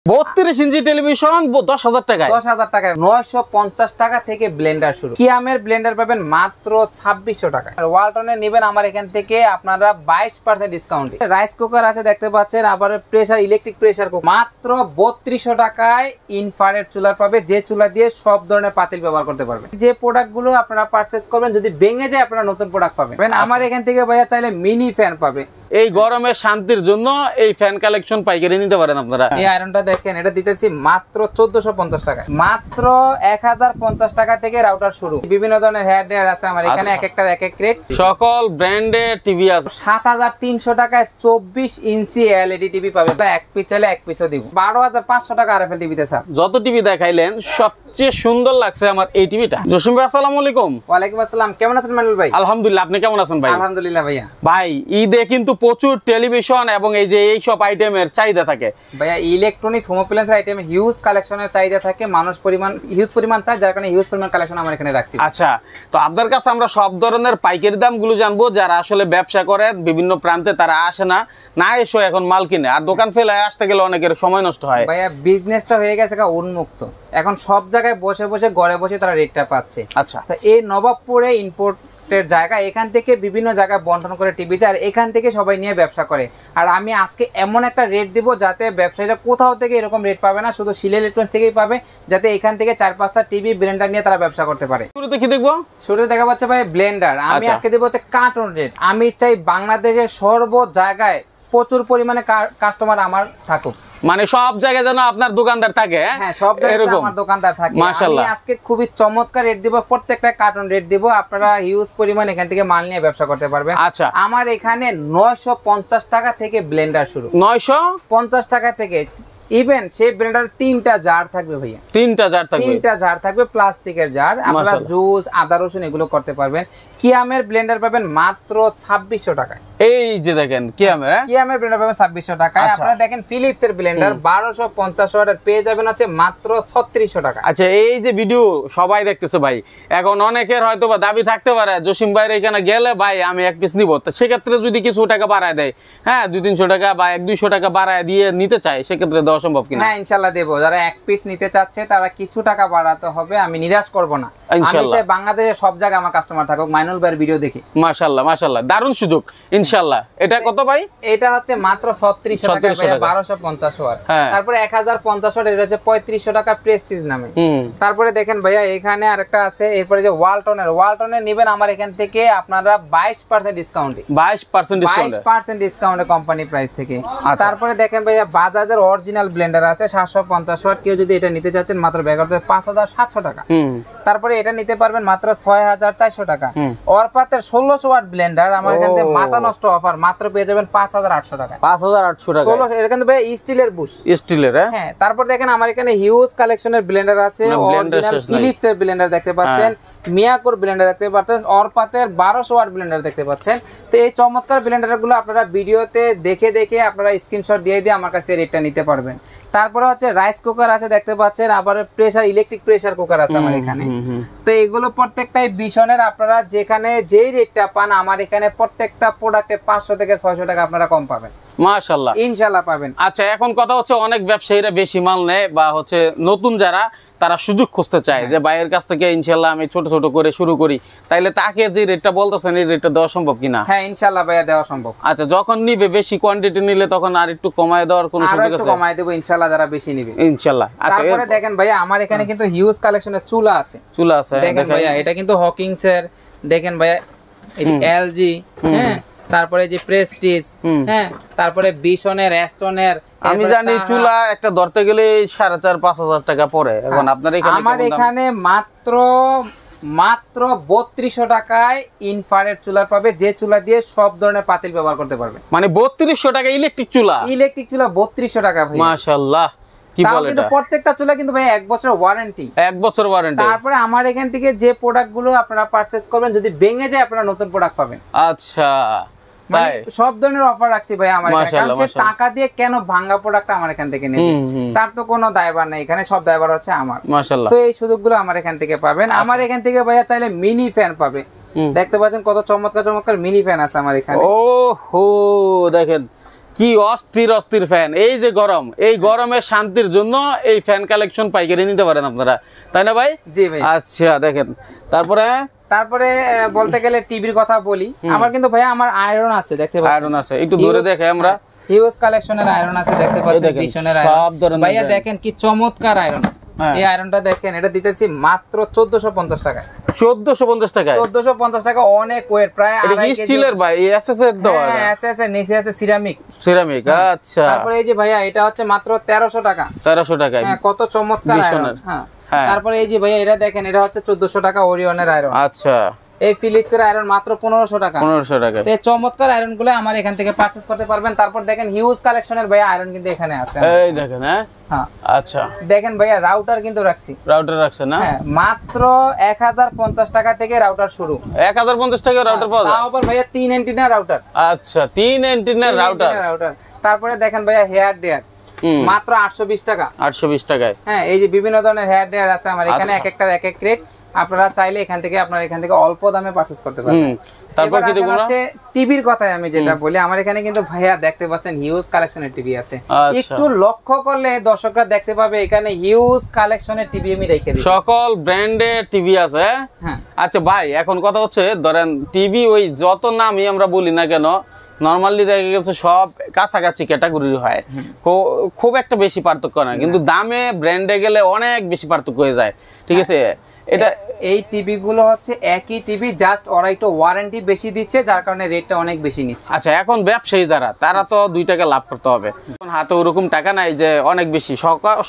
32 ইঞ্চি television 10,000 টাকায় 10,000 টাকায় 950 টাকা থেকে ব্লেন্ডার শুরু। কিয়ামের ব্লেন্ডার পাবেন মাত্র 2600 টাকায়। ওয়ালটনের নেবেন আমার এখান থেকে আপনারা 22% ডিসকাউন্টে। রাইস কুকার আছে দেখতে পাচ্ছেন, আবার প্রেসার, ইলেকট্রিক প্রেসার কুকার মাত্র 3200 টাকায়। ইনফ্রারেড চুলা পাবে, যে চুলা দিয়ে সব ধরনের পাতিল ব্যবহার করতে পারবেন। যে প্রোডাক্ট গুলো আপনারা পারচেজ করবেন, যদি ভেঙে যায় আপনারা নতুন প্রোডাক্ট পাবেন। আমার এখান থেকে ভাইয়া চাইলে মিনি ফ্যান পাবে। এই গরমের শান্তির জন্য এই ফ্যান কালেকশন পাইকারি নিতে পারেন আপনারা। এই আয়রনটা দেখেন, এটা দিতেছি মাত্র 1450 টাকা। মাত্র 1050 টাকা থেকে রাউটার শুরু। বিভিন্ন ধরনের হেয়ার ড্রায়ার আছে আমার এখানে, এক একটার এক এক রেট। সকল ব্র্যান্ডের টিভি আছে। 7300 টাকায় 24 ইঞ্চি এলইডি টিভি পাবে। এক পিস চাইলে এক পিসও দিব। 12500 টাকা আরএফএল টিভিতে স্যার। যত টিভি দেখাইলেন সবচেয়ে সুন্দর লাগছে আমার এই টিভিটা। জসিম ভাই আসসালামু আলাইকুম। ওয়ালাইকুম আসসালাম, কেমন আছেন মানুল ভাই? আলহামদুলিল্লাহ, আপনি কেমন আছেন ভাই? আলহামদুলিল্লাহ ভাইয়া। ভাই ঈদে কিন্তু প্রচুর টেলিভিশন এবং এই যে এই সব আইটেমের চাহিদা থাকে ভাইয়া। ইলেকট্রনিক্স হোম অ্যাপ্লায়েন্সের আইটেমে হিউজ কালেকশনের চাহিদা থাকে, মানুষ হিউজ পরিমাণ চাই, যার কারণে হিউজ পরিমাণ কালেকশন আমার এখানে রাখছি। আচ্ছা, তো আপনার কাছে আমরা সব ধরনের পাইকারি দামগুলো জানবো। যারা আসলে ব্যবসা করে বিভিন্ন প্রান্তে, তারা আসে না এসো এখন মাল কিনে, আর দোকান ফেলে আসতে গেলে অনেকের সময় নষ্ট হয়। ভাইয়া বিজনেসটা হয়ে গেছে উন্মুক্ত, এখন সব জায়গায় বসে বসে ঘরে বসে তারা রেটটা পাচ্ছে। আচ্ছা, তো এই নবাবপুরে ইম্পোর্ট জায়গা, এখান থেকে বিভিন্ন জায়গায় বন্টন করে টিভি যায়, আর এখান থেকে সবাই নিয়ে ব্যবসা করে। আর আমি আজকে এমন একটা রেট দিব যাতে ব্যবসায়ীরা কোথাও থেকে এরকম রেট পাবে না, শুধু শিলা ইলেকট্রনিক্স থেকেই পাবে, যাতে এখান থেকে 4-5টা টিভি ব্লেন্ডার নিয়ে তারা ব্যবসা করতে পারে। শুরুতে কি দেখবো? শুরুতে দেখা পাচ্ছে ভাই ব্লেন্ডার। আমি আজকে দেবো হচ্ছে কার্টুন রেট। আমি চাই বাংলাদেশের সর্ব জায়গায় প্রচুর পরিমাণে কাস্টমার আমার থাকুক, মানে সব জায়গায় যেন আপনার দোকানদার থাকে। হ্যাঁ, সব জায়গায় আমার দোকানদার থাকে। মাশাআল্লাহ, আমি আজকে খুবই চমৎকার রেট দিব, প্রত্যেকটা কার্টন রেট দিব, আপনারা হিউজ পরিমাণ এখান থেকে মাল নিয়ে ব্যবসা করতে পারবেন। আচ্ছা, আমার এখানে 950 টাকা থেকে ব্লেন্ডার শুরু। 950 টাকা থেকে। ইভেন সেই ব্লেন্ডার 3টা জার থাকবে ভাইয়া। 3টা জার থাকবে? 3টা জার থাকবে, প্লাস্টিকের জার। আপনারা জুস, আদা রসুন এগুলো করতে পারবেন। কিয়ামের ব্লেন্ডার পাবেন মাত্র 2600 টাকায়। এই যে দেখেন কিয়ামের ব্লেন্ডার পাবেন 2600 টাকায়। আপনারা দেখেন ফিলিপসের ব্লেন্ডার 1250 ওয়াটের পেয়ে যাবেন হচ্ছে মাত্র 3600 টাকা। আচ্ছা, এই যে ভিডিও সবাই দেখতেছে ভাই, এখন অনেকের হয়তো বা দাবি থাকতে পারে জসিম ভাইয়ের এখানে গেলে ভাই আমি এক পিস নিব, তো সেক্ষেত্রে যদি কিছু টাকা বাড়ায় দেয়, হ্যাঁ 200-300 টাকা বা 100-200 টাকা বাড়ায় দিয়ে নিতে চাই, সেক্ষেত্রে দেওয়া সম্ভব কিনা? হ্যাঁ, ইনশাআল্লাহ দেবো। যারা এক পিস নিতে চাচ্ছে তারা কিছু টাকা বাড়াতে হবে, আমি নিরাশ করব না। আমি চাই বাংলাদেশের সব জায়গায় আমার কাস্টমার থাকুক মাইনুল ভাইয়ের ভিডিও দেখি। মাশাআল্লাহ মাশাআল্লাহ, দারুণ সুযোগ ইনশাআল্লাহ। এটা কত ভাই? এটা হচ্ছে মাত্র 3600 টাকা ভাইয়া, 1250 ওয়াট। তারপরে 1050 ওয়াট, এটা হচ্ছে 3500 টাকা প্রেস্টিজ নামে। তারপরে দেখেন ভাইয়া এখানে আরেকটা আছে, এরপরে যে ওয়ালটনের নেবেন আমার এখান থেকে আপনারা 22% ডিসকাউন্টে। 22% ডিসকাউন্টে কোম্পানি প্রাইস থেকে। তারপরে দেখেন ভাইয়া বাজাজের অরিজিনাল ব্লেন্ডার আছে 750 ওয়াট, কেউ যদি এটা নিতে চাচ্ছেন মাত্র ব্যাগ করতে 5700 টাকা। তারপরে এটা নিতে পারবেন মাত্র 6400 টাকা। অরপাতের 1600 ওয়াট ব্লেন্ডার আমার এখান থেকে মাথা নষ্ট অফার, মাত্র পেয়ে যাবেন 5800 টাকা। 5800 টাকা 1600। এটা কিন্তু ভাই স্টিলের বুশ, স্টিলের। হ্যাঁ। তারপর দেখেন আমার এখানে হিউজ কালেকশনের ব্লেন্ডার আছে। অরিজিনাল ফিলিপস এর ব্লেন্ডার দেখতে পাচ্ছেন, মিয়াকোর ব্লেন্ডার দেখতে পাচ্ছেন, অরপাতের 1200 ওয়াট ব্লেন্ডার দেখতে পাচ্ছেন। তো এই চমৎকার ব্লেন্ডারগুলো আপনারা ভিডিওতে দেখে আপনারা স্ক্রিনশট দিয়ে আমার কাছ থেকে রেটটা নিতে পারবেন। তারপরে হচ্ছে রাইস কুকার আছে দেখতে পাচ্ছেন, আবার প্রেসার, ইলেকট্রিক প্রেসার কুকার আছে আমার এখানে। তো এগুলো প্রত্যেকটাই বিশনের, আপনারা যেখানে যেই রেটটা পান আমার এখানে প্রত্যেকটা প্রোডাক্টে 500 থেকে 600 টাকা আপনারা কম পাবেন। মাশাআল্লাহ, ইনশাআল্লাহ পাবেন। আচ্ছা, এখন কথা হচ্ছে অনেক ব্যবসায়ীরা বেশি মাল নেয় বা হচ্ছে নতুন যারা, তারা সুযোগ খুঁজতে চায় যে ভাইয়ের কাছ থেকে ইনশাআল্লাহ আমি ছোট ছোট করে শুরু করি, তাইলে তাকে যে রেটটা বলতেছেন এই রেটটা দেওয়া সম্ভব কিনা? হ্যাঁ, ইনশাআল্লাহ ভাইয়া দেওয়া সম্ভব। আচ্ছা, যখন নিবে বেশি কোয়ান্টিটি নিলে তখন আর একটু কমায় দেওয়ার কোনো সুযোগ আছে? একটু কমায় দেব ইনশাআল্লাহ যারা বেশি নিবে, ইনশাআল্লাহ। আচ্ছা, তারপরে দেখেন ভাইয়া আমার এখানে কিন্তু হিউজ কালেকশনের চুলা আছে। দেখেন ভাইয়া, এটা কিন্তু হকিংস এর, দেখেন ভাইয়া এই এলজি, হ্যাঁ, তারপরে যে প্রেস্টিজ, হ্যাঁ, তারপরে বিশনের, অ্যাস্টনের। আমি জানি চুলা একটা ধরতে গেলে 4500-5000 টাকা পড়ে। এখন আপনার এখানে আমার এখানে মাত্র 3200 টাকায় ইনফ্রারেড চুলা পাবে, যে চুলা দিয়ে সব ধরনের পাতিল ব্যবহার করতে পারবে। মানে 3200 টাকা ইলেকট্রিক চুলা 3200 টাকা ভাই। মাশাআল্লাহ, কি বলে এটা? প্রত্যেকটা চুলা কিন্তু ভাই 1 বছর ওয়ারেন্টি। 1 বছর ওয়ারেন্টি। তারপরে আমার এখান থেকে যে প্রোডাক্ট গুলো আপনারা পারচেজ করবেন, যদি ভেঙে যায় আপনারা নতুন প্রোডাক্ট পাবেন। আচ্ছা, মানে সব ধরনের অফার রাখছি ভাই আমার এখানে, কারণ সে টাকা দিয়ে কেন ভাঙা প্রোডাক্ট আমার এখান থেকে নেবে, তার তো কোনো দায়ভার নেই, এখানে সব দায়ভার হচ্ছে আমার। মাশাআল্লাহ, তো এই সুযোগগুলো আমার এখান থেকে পাবেন। আমার এখান থেকে ভাইয়া চাইলে মিনি ফ্যান পাবে। দেখতে পাচ্ছেন কত চমৎকার চমৎকার মিনি ফ্যান আছে আমার এখানে। ওহো, দেখেন কি অস্থির অস্থির ফ্যান। এই যে গরম, এই গরমের শান্তির জন্য এই ফ্যান কালেকশন পাইকারি নিতে পারেন আপনারা, তাই না ভাই? জি ভাই। আচ্ছা দেখেন, তারপরে বলতে গেলে টিভির কথা বলি, আমার কিন্তু ভাইয়া আমার আয়রন আছে, দেখতে পাচ্ছেন আয়রন আছে, একটু দূরে দেখে আমরা হিউজ কালেকশনের আয়রন আছে, দেখতে পাচ্ছেন বিশনের আয়রন। ভাইয়া দেখেন কি চমৎকার আয়রন। এই আয়রনটা দেখেন, এটা দিতেছি মাত্র 1450 টাকায়। 1450 টাকায়? 1450 টাকা, অনেক ওয়েট, প্রায় আড়াই কেজি। স্টিলের ভাই, এসএস এর দাও? হ্যাঁ এসএস এর, নিচে আছে সিরামিক। সিরামিক, আচ্ছা। তারপরে এই যে ভাইয়া এটা হচ্ছে মাত্র 1300 টাকা। 1300 টাকায়? হ্যাঁ, কত চমৎকার আয়রন। হ্যাঁ। তারপরে এই যে ভাইয়া এটা দেখেন, এটা হচ্ছে 1400 টাকা ওরিয়নের আয়রন। আচ্ছা। এই ফিলিপস এর আয়রন মাত্র 1500 টাকা। 1500 টাকা। এই চমৎকার আয়রন গুলো আমার এখান থেকে পারচেজ করতে পারবেন। তারপর দেখেন হিউজ কালেকশনের ভাইয়া আয়রন কিন্তু এখানে আছে। এই দেখেন। হ্যাঁ, আচ্ছা। দেখেন ভাইয়া রাউটার কিন্তু রাখছি। রাউটার রাখছেন না? হ্যাঁ, মাত্র 1050 টাকা থেকে রাউটার শুরু। 1050 টাকা রাউটার পাওয়া যায়? তাও আবার ভাইয়া 3 অ্যান্টেনা রাউটার। আচ্ছা, 3 অ্যান্টেনা রাউটার। তারপরে দেখেন ভাইয়া হেয়ার ড্রায়ার মাত্র 820 টাকা। 820 টাকায়? হ্যাঁ, এই যে বিভিন্ন ধরনের হেয়ার ড্রায়ার আছে আমার এখানে, এক একটার এক এক রেট। আপনারা চাইলে এখান থেকে অল্প দামে পারচেজ করতে পারবেন। তারপর কি দেখুন, আছে টিভির কথাই আমি যেটা বলি, আমার এখানে কিন্তু ভাইয়া দেখতে পাচ্ছেন হিউজ কালেকশনের টিভি আছে। একটু লক্ষ্য করলে দর্শকরা দেখতে পাবে এখানে হিউজ কালেকশনের টিভি আমি রেখে দিই, সকল ব্র্যান্ডের টিভি আছে। হ্যাঁ। আচ্ছা ভাই, এখন কথা হচ্ছে ধরেন টিভি ওই যত নামই আমরা বলি না কেন, নরমালি দেখা গেছে সব কাছাকাছি ক্যাটাগরি হয়, খুব একটা বেশি পার্থক্য না, কিন্তু দামে ব্র্যান্ডে গেলে অনেক বেশি পার্থক্য হয়ে যায়। ঠিক আছে, এটা এই টিভি গুলো হচ্ছে একই টিভি, জাস্ট ওরা একটু ওয়ারেন্টি বেশি দিচ্ছে, যার কারণে রেটটা অনেক বেশি নিচ্ছে। আচ্ছা, এখন ব্যবসায়ী তারা তো 2 টাকা লাভ করতে হবে, হাতে ওরকম টাকা নাই যে অনেক বেশি,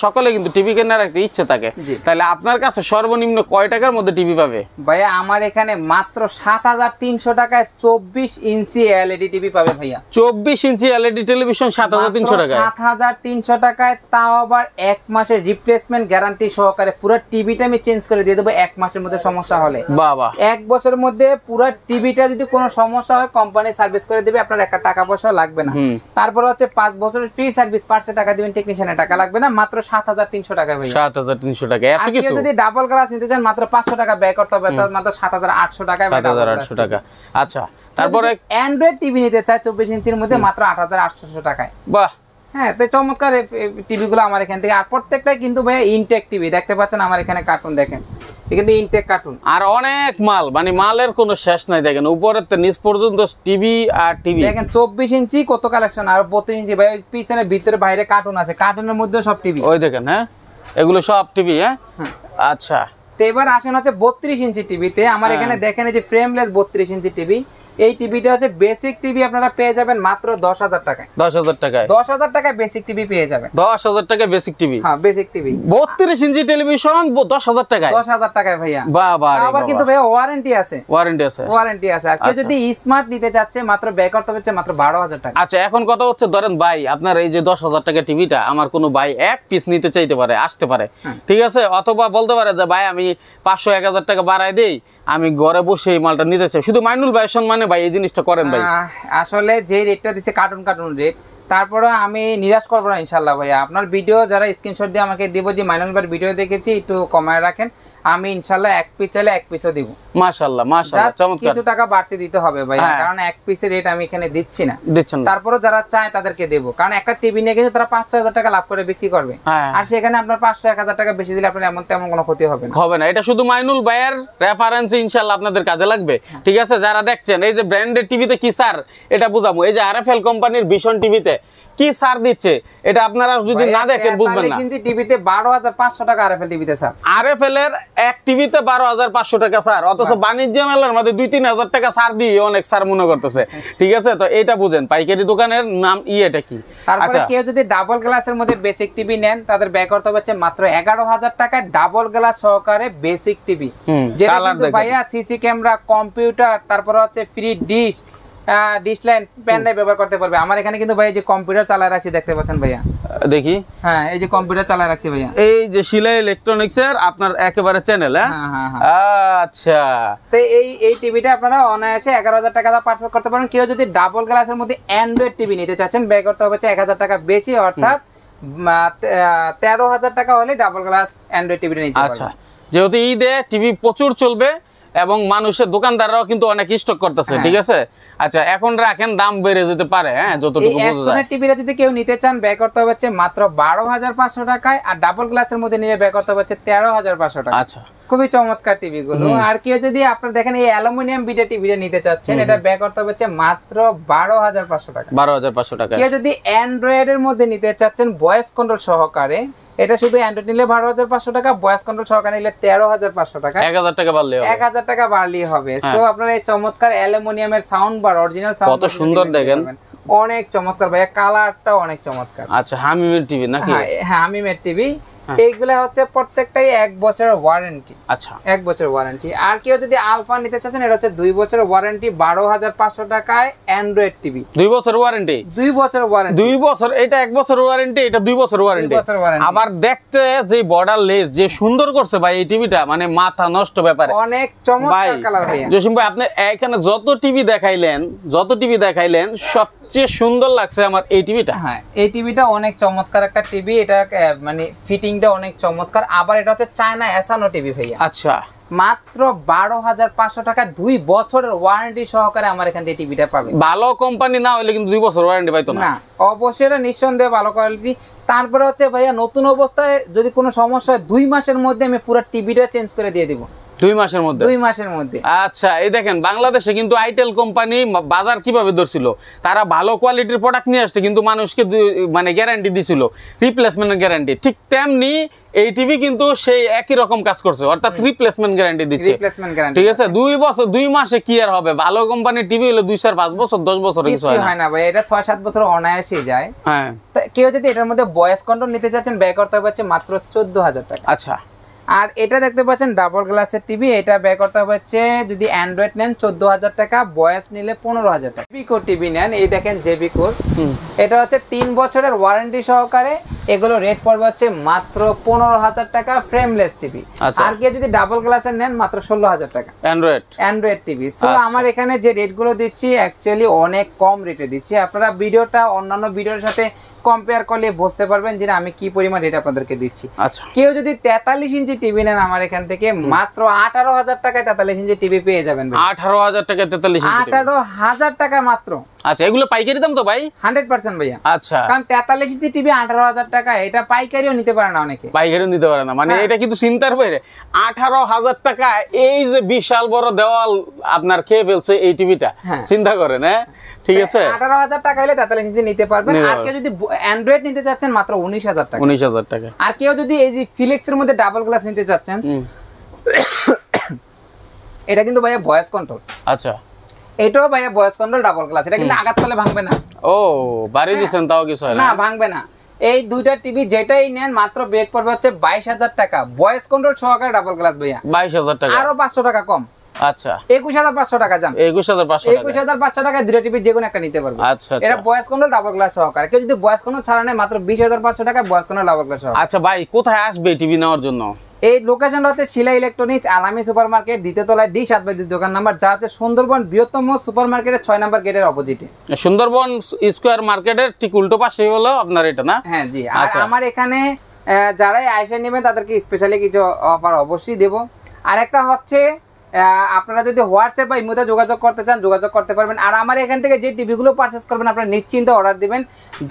সকলে কিন্তু টিভি কেনার একটা ইচ্ছে থাকে। তাহলে আপনার কাছে সর্বনিম্ন কয় টাকার মধ্যে টিভি পাবে? ভাইয়া আমার এখানে মাত্র 7300 টাকায় 24 ইঞ্চি এলইডি টিভি পাবে ভাইয়া। 24 ইঞ্চি এলইডি টেলিভিশন 7300 টাকায়? 7300 টাকায়, তাও আবার 1 মাসের রিপ্লেসমেন্ট গ্যারান্টি সহকারে। পুরো টিভিটা আমি চেঞ্জ করে দিয়ে দেবো 1 মাসের মধ্যে সমস্যা হলে। বাবা, 1 বছরের মধ্যে পুরো টিভিটা যদি কোনো সমস্যা হয় কোম্পানি সার্ভিস করে দেবে, আপনার একটা টাকা পয়সা লাগবে না। তারপর হচ্ছে 5 বছরের ফ্রি সার্ভিস, পার্টসে টাকা দিবেন, টেকনিশিয়ানের টাকা লাগবে না, মাত্র 7300 টাকা ভাই। 7300 টাকা, এত কিছু? আর যদি ডাবল গ্লাস নিতে চান মাত্র 500 টাকা ব্যয় করতে হবে, তার মাত্র 7800 টাকা। 7800 টাকা, আচ্ছা। তারপরে অ্যান্ড্রয়েড টিভি নিতে চায় 24 ইঞ্চির মধ্যে মাত্র 8800 টাকায়। বাহ, হ্যাঁ, তো চমৎকার টিভি গুলো আমার এখান থেকে। আর প্রত্যেকটাই কিন্তু ভাইয়া ইনটেক টিভি, দেখতে পাচ্ছেন আমার এখানে কার্টুন দেখেন, কিন্তু ইনটেক কার্টুন, আর অনেক মাল, মানে মালের কোনো শেষ নাই। দেখেন উপরের থেকে নিচ পর্যন্ত টিভি আর টিভি দেখেন। 24 ইঞ্চি কত কালেকশন, আর 32 ইঞ্চি ভাই, পিছনে ভিতরে বাইরে কার্টুন আছে, কার্টুনের মধ্যে সব টিভি। ওই দেখেন, হ্যাঁ, এগুলো সব টিভি। হ্যাঁ, আচ্ছা। তো এবার আসেন হচ্ছে 32 ইঞ্চি টিভিতে। আমার এখানে দেখেন এই যে ফ্রেমলেস 32 ইঞ্চি টিভি। এই টিভিটা হচ্ছে বেসিক টিভি, আপনারা পেয়ে যাবেন মাত্র 10000 টাকায়। 10000 টাকায়? 10000 টাকায় বেসিক টিভি পেয়ে যাবেন। 10000 টাকায় বেসিক টিভি? হ্যাঁ, বেসিক টিভি 32 ইঞ্চি টেলিভিশন 10000 টাকায়? 10000 টাকায় ভাইয়া। বাবা, আবার কিন্তু ভাইয়া ওয়ারেন্টি আছে। ওয়ারেন্টি আছে? ওয়ারেন্টি আছে। আর কেউ যদি স্মার্ট নিতে চাচ্ছে মাত্র ব্যয় করতে হচ্ছে মাত্র 12000 টাকা। আচ্ছা, এখন কথা হচ্ছে ধরেন ভাই আপনার এই যে 10000 টাকা টিভিটা আমার কোনো ভাই এক পিস নিতে চাইতে পারে, আসতে পারে, ঠিক আছে, অথবা বলতে পারে যে ভাই আমি 500-1000 টাকা বাড়ায় দেই, আমি ঘরে বসে এই মালটা নিতে চাই। শুধু মাইনুল ভাই সম্মানে ভাই এই জিনিসটা করেন ভাই। আসলে যে রেটটা দিচ্ছে কার্টুন রেট, তারপরে আমি নিরাশ করবো না ইনশাল্লাহ ভাইয়া। আপনার ভিডিও যারা স্ক্রিনশট দিয়ে আমাকে দিব যে মাইনুল ভাইয়ের ভিডিও দেখেছি, একটু কমায় রাখেন, আমি ইনশাল্লাহ এক পিস চাইলে এক পিসও দিব। মাশাআল্লাহ, মাশাআল্লাহ, চমৎকার। কিছু টাকা বাড়তি দিতে হবে ভাইয়া, কারণ এক পিসের রেট আমি এখানে দিচ্ছি না। তারপরে যারা চায় তাদেরকে দেবো, কারণ একটা টিভি নিয়ে কিন্তু তারা 5-6 টাকা লাভ করে বিক্রি করবে, আর সেখানে আপনার 500-1000 টাকা বেশি দিলে আপনার তেমন কোনো ক্ষতি হবে না। এটা শুধু মাইনুল ভাইয়ের রেফারেন্সে ইনশাল্লাহ আপনাদের কাজে লাগবে, ঠিক আছে। যারা দেখছেন এই যে ব্র্যান্ডেড টিভিতে কি স্যার এটা বুঝাবো, এই যে আরএফএল কোম্পানির ভিশন টিভিতে কি সার দিচ্ছে এটা আপনারা যদি না দেখেন বুঝবেন না। কিন্তু টিভিতে 12500 টাকা আরএফএল টিভিতে স্যার, আরএফএল এর এক টিভিতে 12500 টাকা স্যার, অথচ বাণিজ্য মেলার মধ্যে 2-3000 টাকা সার দিয়ে অনেক সার মনে করতেছে, ঠিক আছে। তো এটা বুঝেন পাইকারি দোকানের নাম এটা কি। তারপরে কেউ যদি ডাবল গ্লাসের মধ্যে বেসিক টিভি নেন, তাদের ব্যয় করতে হচ্ছে মাত্র 11000 টাকায় ডাবল গ্লাস সহকারে বেসিক টিভি, যেটা কিন্তু ভাইয়া সিসি ক্যামেরা, কম্পিউটার, তারপর হচ্ছে ফ্রি ডিশ, ডিসলাইন, পেন ড্রাইভ ব্যবহার করতে পারবে। আমার এখানে কিন্তু ভাই যে কম্পিউটার চালায় রাখছি, দেখতে পাচ্ছেন ভাইয়া, দেখি। হ্যাঁ, এই যে কম্পিউটার চালায় রাখছি ভাইয়া, এই যে শিলা ইলেকট্রনিক্স এর আপনার একেবারে চ্যানেল। আচ্ছা, তো এই টিভিটা আপনারা অনায়াসে 11000 টাকা দিয়ে পারচেজ করতে পারেন। কেউ যদি ডাবল গ্লাসের মধ্যে অ্যান্ড্রয়েড টিভি নিতে চাচ্ছেন, ব্যয় করতে হবে 1000 টাকা বেশি, অর্থাৎ 13000 টাকা হলে ডাবল গ্লাস অ্যান্ড্রয়েড টিভিটা নিতে পারবেন। আচ্ছা, যেহেতু ঈদে টিভি প্রচুর চলবে, এবং মানুষের দোকানদাররাও কিন্তু অনেক স্টক করতেছে, ঠিক আছে। আচ্ছা এখন রাখেন, দাম বেড়ে যেতে পারে, হ্যাঁ যতটুকু বোঝা যায়। টিভিটা যদি কেউ নিতে চান ব্যয় করতে হচ্ছে মাত্র 12,500 টাকায়, আর ডাবল গ্লাসের মধ্যে নিলে ব্যয় করতে হচ্ছে 13,500 টাকা। আচ্ছা খুবই চমৎকার টিভি গুলো। আর কেউ যদি আপনারা দেখেন এই অ্যালুমিনিয়াম বিটা টিভিটা নিতে চাচ্ছেন, এটা ব্যয় করতে হচ্ছে মাত্র 12,500 টাকা। 12,500 টাকা। কেউ যদি অ্যান্ড্রয়েড এর মধ্যে নিতে চাচ্ছেন ভয়েস কন্ট্রোল সহকারে, এটা শুধু অ্যান্ড্রয়েড নিলে 12,500 টাকা, ভয়েস কন্ট্রোল সহকারে নিলে 13,500 টাকা। 1,000 টাকা বাড়লে হবে, 1,000 টাকা বাড়লেই হবে। সো আপনারা এই চমৎকার অ্যালুমিনিয়ামের সাউন্ড বার, অরিজিনাল সাউন্ড, কত সুন্দর দেখেন, অনেক চমৎকার ভাইয়া, কালারটা অনেক চমৎকার। আচ্ছা হামিমের টিভি নাকি? হ্যাঁ হামিমের টিভি। এইগুলা হচ্ছে প্রত্যেকটাই 1 বছরের ওয়ারেন্টি। আচ্ছা 1 বছরের ওয়ারেন্টি। আর কেউ যদি আলফা নিতে চাচ্ছেন, এটা হচ্ছে 2 বছরের ওয়ারেন্টি, 12,500 টাকায় অ্যান্ড্রয়েড টিভি। 2 বছর ওয়ারেন্টি? 2 বছরের ওয়ারেন্টি। 2 বছর, এটা 1 বছর ওয়ারেন্টি, এটা 2 বছর ওয়ারেন্টি। আবার দেখতে যে বর্ডার লেস যে সুন্দর করছে ভাই এই টিভিটা, মানে মাথা নষ্ট ব্যাপারে, অনেক চমৎকার কালার ভাই। জসিম ভাই আপনি এখানে যত টিভি দেখাইলেন সবচেয়ে সুন্দর লাগছে আমার এই টিভিটা। হ্যাঁ এই টিভিটা অনেক চমৎকার একটা টিভি, এটা মানে ফিটিংটা অনেক চমৎকার। আবার এটা হচ্ছে চায়না এসানো টিভি ভাইয়া। আচ্ছা মাত্র 12,500 টাকা 2 বছরের ওয়ারেন্টি সহকারে আমার এখান থেকে টিভিটা পাবে। ভালো কোম্পানি না হলে কিন্তু 2 বছর ওয়ারেন্টি পাইতো না। অবশ্যই এটা নিঃসন্দেহে ভালো কোয়ালিটি। তারপরে হচ্ছে ভাইয়া নতুন অবস্থায় যদি কোনো সমস্যা হয় 2 মাসের মধ্যে আমি পুরো টিভিটা চেঞ্জ করে দিয়ে দিব। 2 মাসের মধ্যে? 2 মাসের মধ্যে। আচ্ছা এই দেখেন বাংলাদেশে কিন্তু আইটেল কোম্পানি বাজার কিভাবে ধরছিল, তারা ভালো কোয়ালিটির প্রোডাক্ট নিয়ে আসছে কিন্তু মানুষকে মানে গ্যারান্টি দিছিল, রিপ্লেসমেন্টের গ্যারান্টি। ঠিক তেমনি এই টিভি কিন্তু সেই একই রকম কাজ করছে, অর্থাৎ রিপ্লেসমেন্ট গ্যারান্টি দিচ্ছে। ঠিক আছে 2 বছর 2 মাসে কি আর হবে, ভালো কোম্পানির টিভি হলো 2-5 বছর 10 বছর কিছু হয় না ভাই, এটা 6-7 বছর অনায়াসে যায়। হ্যাঁ কেউ যদি এটার মধ্যে ভয়েস কন্ট্রোল নিতে চাচ্ছেন ব্যয় করতে হচ্ছে মাত্র 14,000 টাকা। আচ্ছা আর এটা দেখতে পাচ্ছেন ডাবল গ্লাসের টিভি, এটা ব্যয় করতে হচ্ছে যদি অ্যান্ড্রয়েড নেন 14,000 টাকা, ভয়েস নিলে 15,000 টাকা। জেবিকো টিভি নেন, এই দেখেন জেবিকো, এটা হচ্ছে 3 বছরের ওয়ারেন্টি সহকারে, এগুলো রেট পড়বে হচ্ছে মাত্র 15,000 টাকা, ফ্রেমলেস টিভি। আর কেউ যদি ডাবল গ্লাসের নেন মাত্র 16,000 টাকা অ্যান্ড্রয়েড টিভি। সো আমার এখানে যে রেটগুলো দিচ্ছি অ্যাকচুয়ালি অনেক কম রেটে দিচ্ছি। আপনারা ভিডিওটা অন্যান্য ভিডিওর সাথে কম্পেয়ার করলে বুঝতে পারবেন যে আমি কি পরিমাণ রেট আপনাদেরকে দিচ্ছি। আচ্ছা কেউ যদি 43 ইঞ্চি টিভি নেন আমার এখান থেকে মাত্র 18,000 টাকায় 43 ইঞ্চি টিভি পেয়ে যাবেন। 18,000 টাকায় 43 ইঞ্চি? 18,000 টাকা মাত্র। আচ্ছা এগুলো পাইকারি দাম তো ভাই? 100% ভাইয়া। আচ্ছা কারণ 43 ইঞ্চি টিভি 18,000 টাকা, এটা পাইকারিও নিতে পারে না অনেকে। পাইকারিও নিতে পারে না মানে এটা কিন্তু চিন্তার বাইরে। 18,000 টাকা এই যে বিশাল বড় দেওয়াল আপনার খেয়ে ফেলছে এই টিভিটা, চিন্তা করেন। হ্যাঁ ঠিক আছে 18,000 টাকা হলে 43 ইঞ্চি নিতে পারবেন। আর কেউ যদি অ্যান্ড্রয়েড নিতে চাচ্ছেন মাত্র 19,000 টাকা। 19,000 টাকা। আর কেউ যদি এই যে ফিলিক্স এর মধ্যে ডাবল গ্লাস নিতে চাচ্ছেন, এটা কিন্তু ভাইয়া ভয়েস কন্ট্রোল। আচ্ছা এটাও ভাইয়া ভয়েস কন্ট্রোল ডাবল গ্লাস, এটা কিন্তু আঘাত করলে ভাঙবে না। ও বাড়ি দিবেন তাও কিছু হয় না? না ভাঙবে না। এই দুইটা টিভি যেটাই নেন মাত্র বেড পড়বে হচ্ছে 22,000 টাকা, ভয়েস কন্ট্রোল সহকারে ডাবল গ্লাস ভাইয়া। 22,000 টাকা, আরো 500 টাকা কম। আচ্ছা 21,500 টাকা জান। 21,500 টাকায় দুটো টিভি যে কোনো একটা নিতে পারবে। আচ্ছা এটা ভয়েস কন্ট্রোল ডাবল গ্লাস সহকারে। কেউ যদি ভয়েস কন্ট্রোল ছাড়া নেয় মাত্র 20,500 টাকা, ভয়েস কন্ট্রোল ডাবল গ্লাস সহকারে। আচ্ছা ভাই কোথায় আসবে টিভি নেওয়ার জন্য? এই লোকেশনটা হচ্ছে শিলা ইলেকট্রনিক্স, আলামী সুপার মার্কেট, দ্বিতীয় তলায় D7/2 দোকান নাম্বার, যা হচ্ছে সুন্দরবন বৃহত্তম সুপার মার্কেটের 6 নম্বর গেটের অপোজিটে। সুন্দরবন স্কয়ার মার্কেটের ঠিক উল্টো পাশেই হলো আপনার এটা না? হ্যাঁ জি। আর আমার এখানে যারাই আইসা নেবেন তাদেরকে স্পেশালি কিছু অফার অবশ্যই দেব। আর একটা হচ্ছে আপনারা যদি হোয়াটসঅ্যাপ বা ইমোতে যোগাযোগ করতে চান যোগাযোগ করতে পারবেন। আর আমার এখান থেকে যে টিভিগুলো পারচেস করবেন আপনারা নিশ্চিন্তে অর্ডার দিবেন,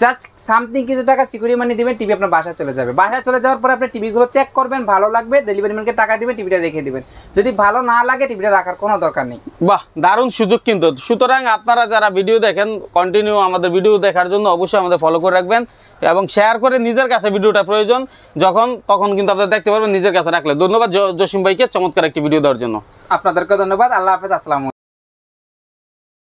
জাস্ট সামথিং কিছু টাকা সিকিউরিটি মানি দিবেন, টিভি আপনার বাসায় চলে যাবে। বাসায় চলে যাওয়ার পর আপনি টিভিগুলো চেক করবেন, ভালো লাগবে ডেলিভারি ম্যানকে টাকা দিবেন, টিভিটা রেখে দিবেন। যদি ভালো না লাগে টিভিটা রাখার কোনো দরকার নেই। বাহ দারুণ সুযোগ কিন্তু। সুতরাং আপনারা যারা ভিডিও দেখেন কন্টিনিউ আমাদের ভিডিও দেখার জন্য অবশ্যই আমাদের ফলো করে রাখবেন এবং শেয়ার করে নিজের কাছে ভিডিওটা প্রয়োজন তখন কিন্তু আপনারা দেখতে পারবেন নিজের কাছে রাখলে। ধন্যবাদ জসিম ভাইকে চমৎকার একটি ভিডিও দেওয়ার জন্য। আপনাদেরকে ধন্যবাদ। আল্লাহ হাফেজ। আসসালামু আলাইকুম।